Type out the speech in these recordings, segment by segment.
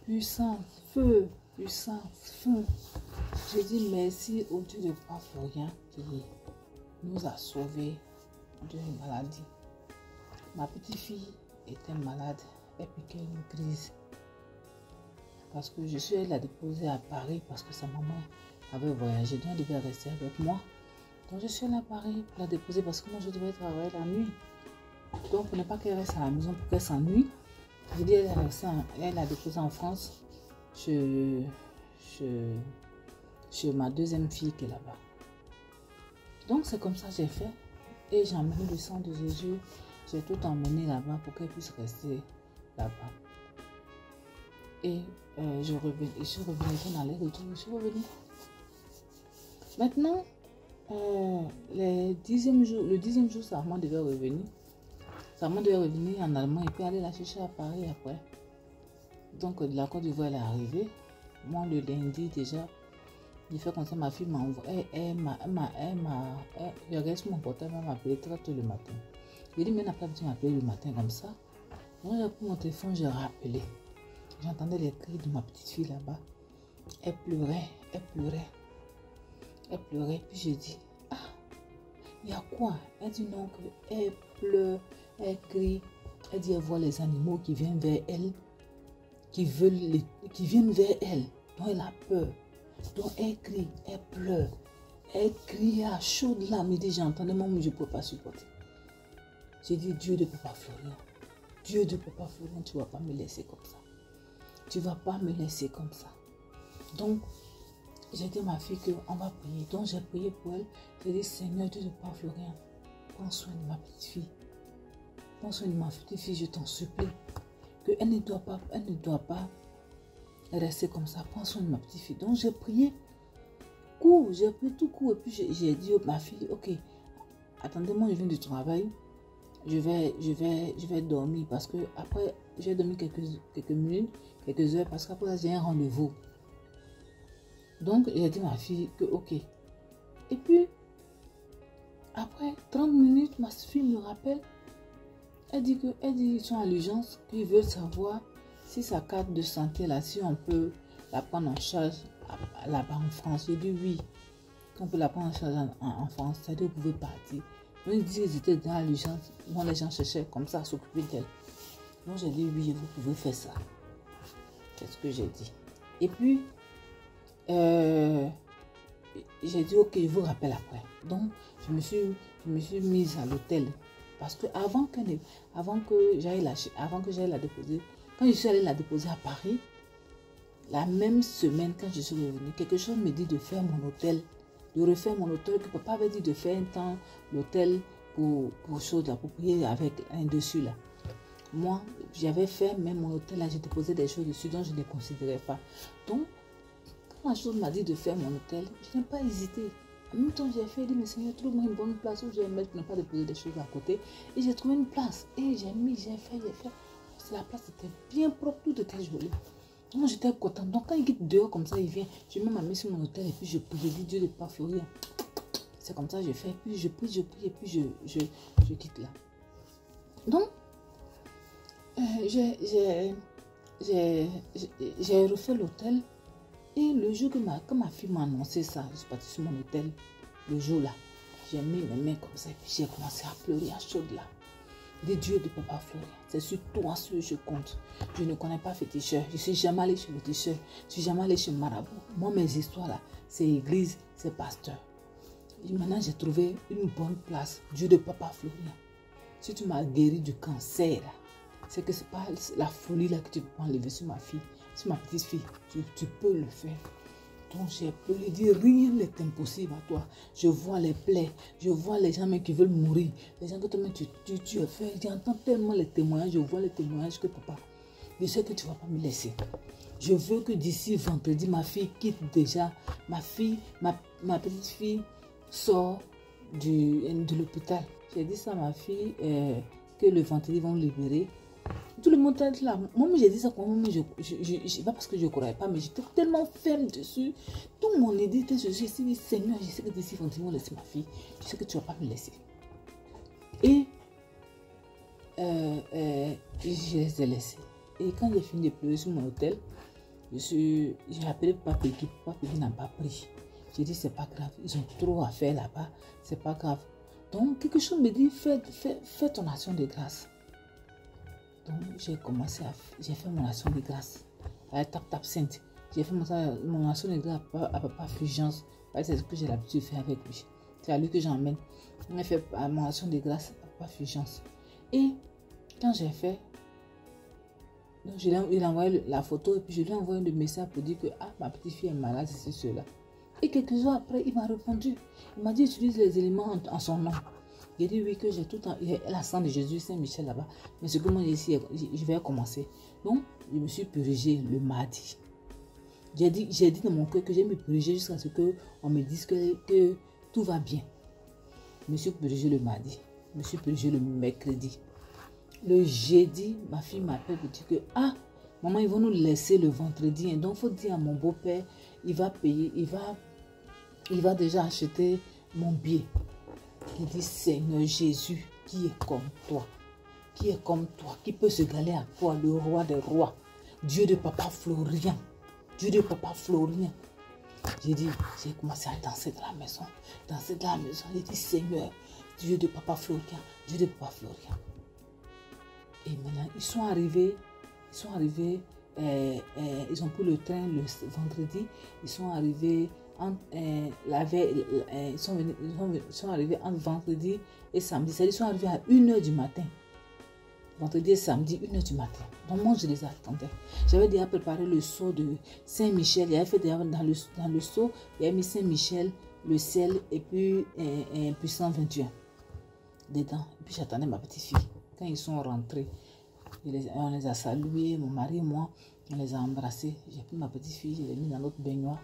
puissance, feu, puissance, feu. Je dis merci au Dieu de Papa Florian qui nous a sauvés d'une maladie. Ma petite fille était malade, elle piquait une crise. Parce que je suis allée la déposer à Paris parce que sa maman avait voyagé, donc elle devait rester avec moi. Donc je suis allée à Paris pour la déposer parce que moi je devais travailler la nuit. Donc pour ne pas qu'elle reste à la maison pour qu'elle s'ennuie, je dis elle l'a déposée en France chez ma deuxième fille qui est là-bas. Donc c'est comme ça que j'ai fait. Et j'ai emmené le sang de Jésus. J'ai tout emmené là-bas pour qu'elle puisse rester là-bas. Et je suis revenue, on allait retourner, je suis revenue. Maintenant, le 10e jour, sa maman devait revenir. Sa maman devait revenir en Allemagne et puis aller la chercher à Paris après. Donc de la Côte d'Ivoire, elle est arrivée. Moi, le lundi déjà, j'ai fait comme ça, ma fille m'a envoyé. Je reste mon portable, elle m'a appelé très tôt le matin. J'ai dit, mais elle n'a pas besoin de m'appeler le matin comme ça. Donc j'ai pris mon téléphone, j'ai rappelé. J'entendais les cris de ma petite fille là-bas. Elle pleurait, elle pleurait. Elle pleurait, puis j'ai dit, ah, il y a quoi? Elle dit non, elle pleure, elle crie. Elle dit, elle voit les animaux qui viennent vers elle, qui viennent vers elle. Donc elle a peur. Donc elle crie, elle pleure. Elle crie à chaudes larmes. Elle dit, j'entendais, moi, je ne peux pas supporter. J'ai dit, Dieu de Papa Florian, Dieu de Papa Florian, tu ne vas pas me laisser comme ça. Tu ne vas pas me laisser comme ça. Donc, j'ai dit à ma fille qu'on va prier. Donc, j'ai prié pour elle. J'ai dit, Seigneur Dieu de Papa Florian, prends soin de ma petite fille. Prends soin de ma petite fille, je t'en supplie. Elle ne doit pas rester comme ça. Prends soin de ma petite fille. Donc, j'ai prié. J'ai pris tout court. Et puis, j'ai dit à ma fille, ok, attendez-moi, je viens du travail. Je vais dormir parce que après, j'ai dormi quelques minutes, quelques heures parce qu'après, j'ai un rendez-vous. Donc, j'ai dit à ma fille que ok. Et puis, après 30 minutes, ma fille me rappelle. Elle dit qu'ils sont à l'urgence, qu'ils veulent savoir si sa carte de santé, là, si on peut la prendre en charge là-bas en France. J'ai dit oui, qu'on peut la prendre en charge en France, c'est-à-dire que vous pouvez partir. Donc, ils disaient qu'ils étaient dans l'urgence. Moi, les gens cherchaient comme ça à s'occuper d'elle. Donc, j'ai dit oui, vous pouvez faire ça. C'est ce que j'ai dit. Et puis, j'ai dit ok, je vous rappelle après. Donc, je me suis mise à l'hôtel. Parce que avant que j'aille la déposer, quand je suis allée la déposer à Paris, la même semaine, quand je suis revenue, quelque chose me dit de faire mon hôtel. De refaire mon hôtel, que papa avait dit de faire un temps l'hôtel pour prier avec un dessus là. Moi, j'avais fait même mon hôtel là, j'ai déposé des choses dessus dont je ne les considérais pas. Donc, quand la chose m'a dit de faire mon hôtel, je n'ai pas hésité. En même temps, j'ai fait, j'ai dit, mais Seigneur, trouve-moi une bonne place où je vais mettre pour ne pas déposer des choses à côté. Et j'ai trouvé une place. Et j'ai fait. La place était bien propre, tout était joli. Moi, j'étais contente. Donc, quand il quitte dehors comme ça, il vient. Je mets ma main sur mon hôtel et puis je prie. Je dis, Dieu de Papa Florian. C'est comme ça que je fais. Puis je prie et puis je quitte là. Donc, j'ai refait l'hôtel. Et le jour que ma fille m'a annoncé ça, je suis partie sur mon hôtel. Le jour là, j'ai mis mes mains comme ça et puis j'ai commencé à pleurer à chaudes là. Des dieux de Papa Florian, c'est sur toi que je compte. Je ne connais pas féticheur. Je ne suis jamais allée chez féticheur. Je ne suis jamais allée chez marabout. Moi, mes histoires là, c'est église, c'est pasteur. Et maintenant, j'ai trouvé une bonne place. Dieu de Papa Florian. Si tu m'as guéri du cancer, c'est que ce n'est pas la folie là que tu peux enlever sur ma fille, sur ma petite fille. Tu peux le faire. Donc j'ai pleuré, dit rien n'est impossible à toi. Je vois les plaies, je vois les gens qui veulent mourir, les gens que tu as fait. J'entends tellement les témoignages, je vois les témoignages que papa, je sais que tu ne vas pas me laisser. Je veux que d'ici vendredi, ma fille quitte déjà. Ma petite fille sort de l'hôpital. J'ai dit ça à ma fille que le vendredi, ils vont libérer. Tout le monde est là. Moi, j'ai dit ça quand même, pas parce que je ne croyais pas, mais j'étais tellement ferme dessus. Tout mon idée était, je suis dit, Seigneur, je sais que d'ici vendredi, ils vont laisser ma fille. Je sais que tu ne vas pas me laisser. Et je les ai laissés. Et quand j'ai fini de pleurer sur mon hôtel, J'ai appelé Papa Peggy. Papa Peggy n'a pas pris. J'ai dit, c'est pas grave. Ils ont trop à faire là-bas. C'est pas grave. Donc, quelque chose me dit, fais ton action de grâce. Donc, j'ai fait mon action de grâce. Tap sainte. J'ai fait mon action de grâce à Papa Fulgence. C'est ce que j'ai l'habitude de faire avec lui. C'est à lui que j'emmène. On a fait mon action de grâce à Papa Fulgence. Et quand j'ai fait, donc il a envoyé la photo et puis je lui ai envoyé le message pour dire que ma petite fille est malade, c'est cela. Et quelques jours après, il m'a répondu. Il m'a dit, utilise les éléments en son nom. J'ai dit oui, que j'ai tout la sang de Jésus, Saint-Michel là-bas. Mais ce que moi, ici, je vais commencer. Donc, je me suis purgé le mardi. J'ai dit dans mon cœur que j'ai me purger jusqu'à ce qu'on me dise que tout va bien. Je me suis purgé le mardi. Je me suis purgé le mercredi. Le jeudi, ma fille m'appelle pour dire que maman, ils vont nous laisser le vendredi. Donc, il faut dire à mon beau-père, il va payer, il va déjà acheter mon billet. Il dit, Seigneur Jésus, qui est comme toi? Qui est comme toi? Qui peut se galer à toi, le roi des rois? Dieu de Papa Florian. Dieu de Papa Florian. J'ai commencé à danser dans la maison. J'ai dit, Seigneur, Dieu de Papa Florian. Dieu de Papa Florian. Et maintenant, ils sont arrivés, ils ont pris le train le vendredi. Ils sont arrivés ils sont arrivés entre vendredi et samedi. C'est-à-dire, ils sont arrivés à 1h du matin. Vendredi et samedi, 1h du matin. Donc moi, je les attendais. J'avais déjà préparé le seau de Saint-Michel. J'avais fait déjà dans le seau, j'avais mis Saint-Michel, le sel et puis puissant 21 dedans. Et puis j'attendais ma petite fille. Quand ils sont rentrés, on les a salués, mon mari et moi, on les a embrassés. J'ai pris ma petite fille, je l'ai mis dans notre baignoire.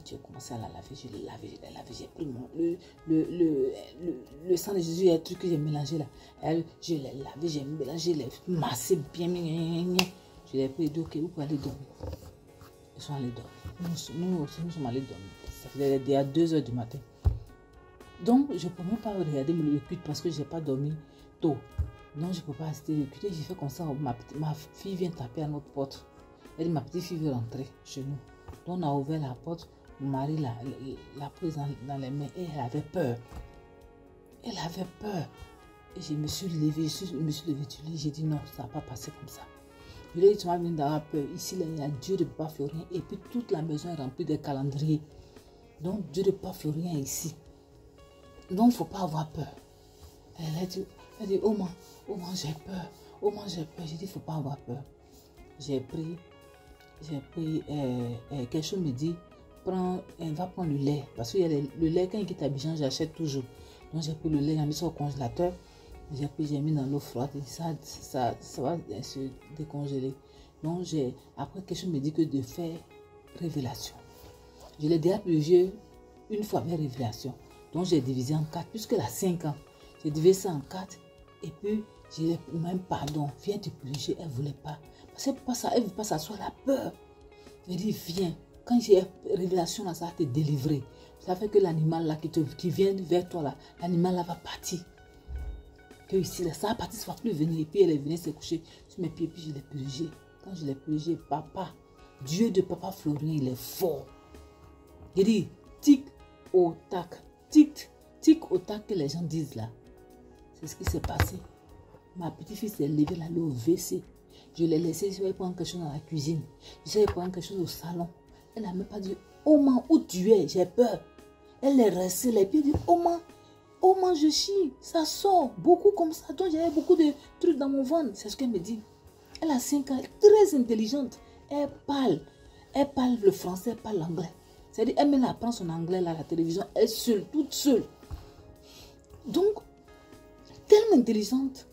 J'ai commencé à la laver, je l'ai lavé, j'ai pris le sang de Jésus, il y a un truc que j'ai mélangé là. Je l'ai lavé, j'ai mélangé, je l'ai massé bien. Je l'ai pris et dit, ok, vous pouvez aller dormir. Ils sont allés dormir. Nous aussi, nous sommes allés dormir. Ça faisait déjà 2h du matin. Donc, je ne peux même pas regarder le culte parce que je n'ai pas dormi tôt. Non, je ne peux pas rester le culte. J'ai fait comme ça, ma fille vient taper à notre porte. Elle dit, ma petite fille veut rentrer chez nous. Donc, on a ouvert la porte. Mon mari l'a prise dans les mains et elle avait peur. Elle avait peur. Et je me suis levée, du lit. J'ai dit non, ça ne va pas passer comme ça. Je lui ai dit, tu m'as venu d'avoir peur. Ici, là, il y a Dieu de Papa Florian. Et puis, toute la maison est remplie de calendriers. Donc, Dieu de Papa Florian est ici. Donc, il ne faut pas avoir peur. Elle dit, oh man, j'ai peur. Oh man, j'ai peur. J'ai dit, il ne faut pas avoir peur. J'ai pris quelque chose me dit, va prendre le lait. Parce que le lait, quand il quitte Abidjan, j'achète toujours. Donc j'ai pris le lait, j'ai mis ça au congélateur. J'ai mis dans l'eau froide. Et ça va se décongeler. Donc après, quelque chose me dit que de faire révélation. Je l'ai déjà purgé une fois avec révélation. Donc j'ai divisé en 4. Puisque elle a 5 ans, j'ai divisé ça en 4. Et puis, j'ai même pardon. Viens te purger. Elle ne voulait pas. Parce qu'elle ne veut pas s'asseoir, elle a peur. Elle dit, viens. Quand j'ai révélation, là, ça va te délivrer. Ça fait que l'animal là qui vient vers toi, là, l'animal là va partir. Que ici, là, ça va partir, ça ne va plus venir. Et puis elle est venue se coucher sur mes pieds, puis je l'ai purgé. Quand je l'ai purgé, papa, Dieu de Papa Florian, il est fort. Il dit, tic au tac, tic au tac que les gens disent là. C'est ce qui s'est passé. Ma petite fille s'est levée, elle allait au WC. Je l'ai laissée, je vais prendre quelque chose dans la cuisine. Je vais prendre quelque chose au salon. Elle n'a même pas dit, oh man, où tu es? J'ai peur. Elle est restée les pieds, dit, oh man, je chie. Ça sort beaucoup comme ça. Donc j'avais beaucoup de trucs dans mon ventre. C'est ce qu'elle me dit. Elle a 5 ans, elle est très intelligente. Elle parle le français, elle parle l'anglais. C'est-à-dire, elle même apprend son anglais là, à la télévision, elle seule, toute seule. Donc, tellement intelligente.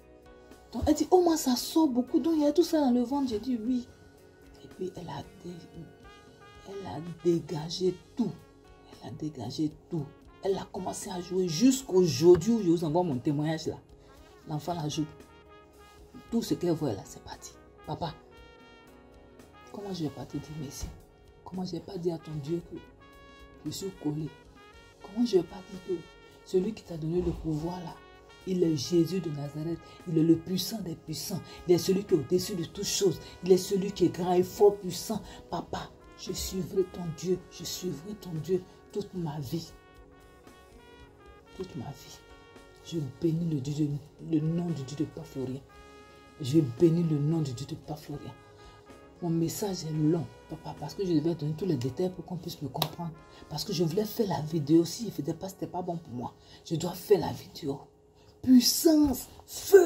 Donc, elle dit, oh man, ça sort beaucoup. Donc, il y a tout ça dans le ventre. J'ai dit, oui. Et puis, elle a dégagé tout. Elle a dégagé tout. Elle a commencé à jouer jusqu'aujourd'hui où je vous envoie mon témoignage là. L'enfant la joue. Tout ce qu'elle voit là, c'est parti. Papa, comment je ne vais pas te dire merci? Comment je ne vais pas dire à ton Dieu que je suis collé? Comment je ne vais pas dire que celui qui t'a donné le pouvoir là, Il est Jésus de Nazareth. Il est le puissant des puissants. Il est celui qui est au-dessus de toutes choses. Il est celui qui est grand et fort, puissant. Papa, je suivrai ton Dieu. Je suivrai ton Dieu toute ma vie. Toute ma vie. Je bénis le nom du Dieu de Père Florien. Je bénis le nom du Dieu de Père Florien. Mon message est long, papa, parce que je devais donner tous les détails pour qu'on puisse me comprendre. Parce que je voulais faire la vidéo. Si je ne faisais pas, ce n'était pas bon pour moi. Je dois faire la vidéo. Puissance, feu,